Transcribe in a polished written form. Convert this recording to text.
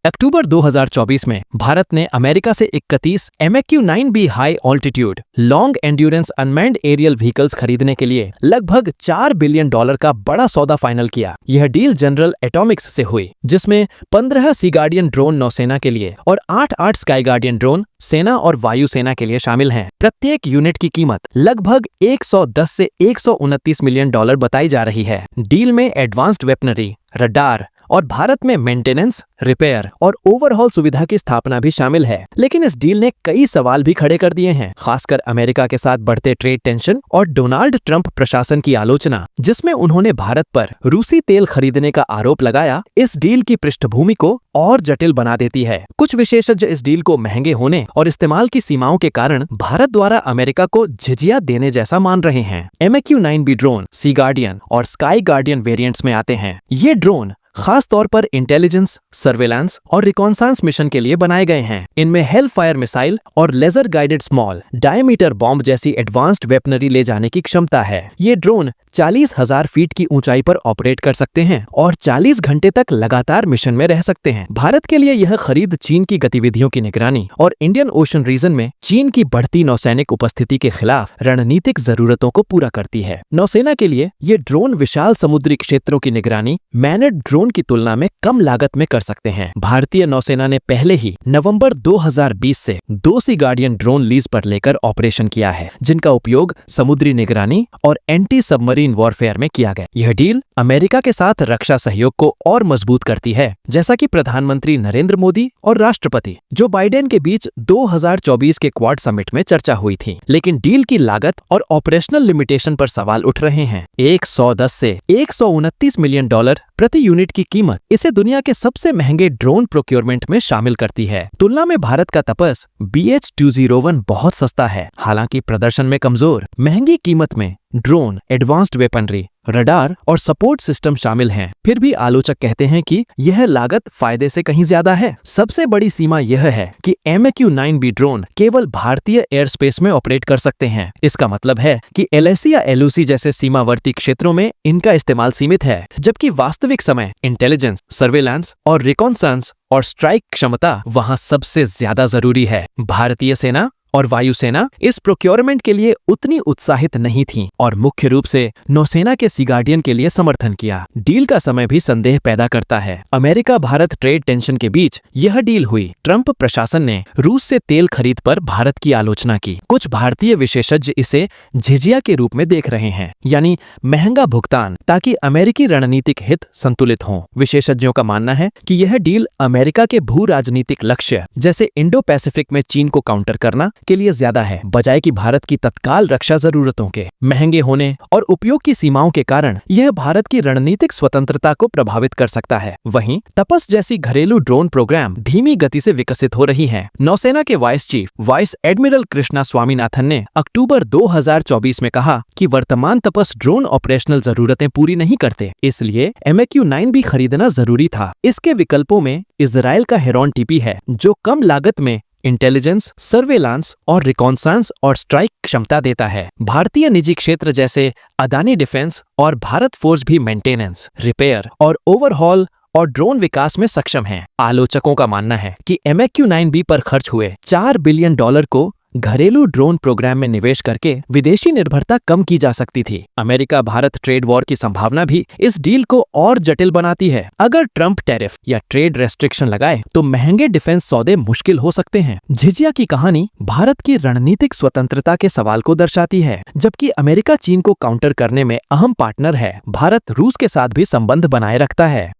अक्टूबर 2024 में भारत ने अमेरिका से 31 MQ-9B high altitude long endurance unmanned aerial vehicles खरीदने के लिए लगभग $4 बिलियन का बड़ा सौदा फाइनल किया। यह डील जनरल एटॉमिक्स से हुई, जिसमें 15 सी गार्डियन ड्रोन नौसेना के लिए और 8 स्काई गार्डियन ड्रोन सेना और वायुसेना के लिए शामिल हैं। प्रत्येक यूनिट की कीमत लगभग 110 से 129 मिलियन डॉलर बताई जा रही है। डील में एडवांस्ड वेपनरी, रडार और भारत में मेंटेनेंस, रिपेयर और ओवरहॉल सुविधा की स्थापना भी शामिल है। लेकिन इस डील ने कई सवाल भी खड़े कर दिए हैं, खासकर अमेरिका के साथ बढ़ते ट्रेड टेंशन और डोनाल्ड ट्रंप प्रशासन की आलोचना, जिसमें उन्होंने भारत पर रूसी तेल खरीदने का आरोप लगाया। इस डील की पृष्ठभूमि को और जटिल बना देती है। कुछ विशेषज्ञ इस डील को महंगे होने और इस्तेमाल की सीमाओं के कारण भारत द्वारा अमेरिका को झिझिया देने जैसा मान रहे हैं। MQ-9B ड्रोन सी गार्डियन और स्काई गार्डियन वेरिएंट्स में आते हैं। ये ड्रोन खास तौर पर इंटेलिजेंस, सर्वेलांस और रिकॉन्सांस मिशन के लिए बनाए गए हैं। इनमें हेलफायर मिसाइल और laser guided small diameter bomb जैसी एडवांस्ड वेपनरी ले जाने की क्षमता है। ये ड्रोन 40,000 फीट की ऊंचाई पर ऑपरेट कर सकते हैं और 40 घंटे तक लगातार मिशन में रह सकते हैं। भारत के लिए यह खरीद चीन की गतिविधियों की निगरानी और इंडियन ओशन रीजन में चीन की बढ़ती नौसैनिक उपस्थिति के खिलाफ रणनीतिक जरूरतों को पूरा करती है। नौसेना के लिए ये ड्रोन विशाल समुद्री क्षेत्रों की निगरानी मैनेड ड्रोन की तुलना में कम लागत में कर सकते हैं। भारतीय नौसेना ने पहले ही नवंबर 2020 से 2 सी गार्डियन ड्रोन लीज पर लेकर ऑपरेशन किया है, जिनका उपयोग समुद्री निगरानी और एंटी सबमरीन वॉरफेयर में किया गया। यह डील अमेरिका के साथ रक्षा सहयोग को और मजबूत करती है, जैसा कि प्रधानमंत्री नरेंद्र मोदी और राष्ट्रपति जो बाइडेन के बीच 2024 के क्वाड समिट में चर्चा हुई थी। लेकिन डील की लागत और ऑपरेशनल लिमिटेशन पर सवाल उठ रहे हैं। 110 से 129 मिलियन डॉलर प्रति यूनिट की कीमत इसे दुनिया के सबसे महंगे ड्रोन प्रोक्योरमेंट में शामिल करती है। तुलना में भारत का तपस BH-201 बहुत सस्ता है, हालांकि प्रदर्शन में कमजोर। महंगी कीमत में ड्रोन, एडवांस्ड वेपनरी, रडार और सपोर्ट सिस्टम शामिल हैं। फिर भी आलोचक कहते हैं कि यह लागत फायदे से कहीं ज्यादा है। सबसे बड़ी सीमा यह है कि MQ-9B ड्रोन केवल भारतीय एयर स्पेस में ऑपरेट कर सकते हैं। इसका मतलब है कि LAC या LOC जैसे सीमावर्ती क्षेत्रों में इनका इस्तेमाल सीमित है, जबकि वास्तविक समय इंटेलिजेंस, सर्वेलांस और रिकॉन्सांस और स्ट्राइक क्षमता वहां सबसे ज्यादा जरूरी है। भारतीय सेना और वायुसेना इस प्रोक्योरमेंट के लिए उतनी उत्साहित नहीं थी और मुख्य रूप से नौसेना के सी गार्डियन के लिए समर्थन किया। डील का समय भी संदेह पैदा करता है। अमेरिका भारत ट्रेड टेंशन के बीच यह डील हुई। ट्रंप प्रशासन ने रूस से तेल खरीद पर भारत की आलोचना की। कुछ भारतीय विशेषज्ञ इसे झिझिया के रूप में देख रहे हैं, यानी महंगा भुगतान ताकि अमेरिकी रणनीतिक हित संतुलित हों। विशेषज्ञों का मानना है कि यह डील अमेरिका के भू राजनीतिक लक्ष्य जैसे इंडो पैसिफिक में चीन को काउंटर करना के लिए ज्यादा है, बजाय कि भारत की तत्काल रक्षा जरूरतों के। महंगे होने और उपयोग की सीमाओं के कारण यह भारत की रणनीतिक स्वतंत्रता को प्रभावित कर सकता है। वहीं तपस जैसी घरेलू ड्रोन प्रोग्राम धीमी गति से विकसित हो रही हैं। नौसेना के vice chief vice admiral Krishna Swaminathan ने अक्टूबर 2024 में कहा कि वर्तमान तपस ड्रोन ऑपरेशनल जरूरतें पूरी नहीं करते, इसलिए MQ-9B खरीदना जरूरी था। इसके विकल्पों में इजराइल का हेरॉन TP है, जो कम लागत में इंटेलिजेंस, सर्वेलांस और रिकॉन्सांस और स्ट्राइक क्षमता देता है। भारतीय निजी क्षेत्र जैसे अदानी डिफेंस और भारत फोर्स भी मेंटेनेंस, रिपेयर और ओवरहॉल और ड्रोन विकास में सक्षम हैं। आलोचकों का मानना है कि MQ-9B पर खर्च हुए $4 बिलियन को घरेलू ड्रोन प्रोग्राम में निवेश करके विदेशी निर्भरता कम की जा सकती थी। अमेरिका भारत ट्रेड वॉर की संभावना भी इस डील को और जटिल बनाती है। अगर ट्रंप टैरिफ या ट्रेड रेस्ट्रिक्शन लगाए तो महंगे डिफेंस सौदे मुश्किल हो सकते हैं। झिझिया की कहानी भारत की रणनीतिक स्वतंत्रता के सवाल को दर्शाती है। जबकि अमेरिका चीन को काउंटर करने में अहम पार्टनर है, भारत रूस के साथ भी संबंध बनाए रखता है।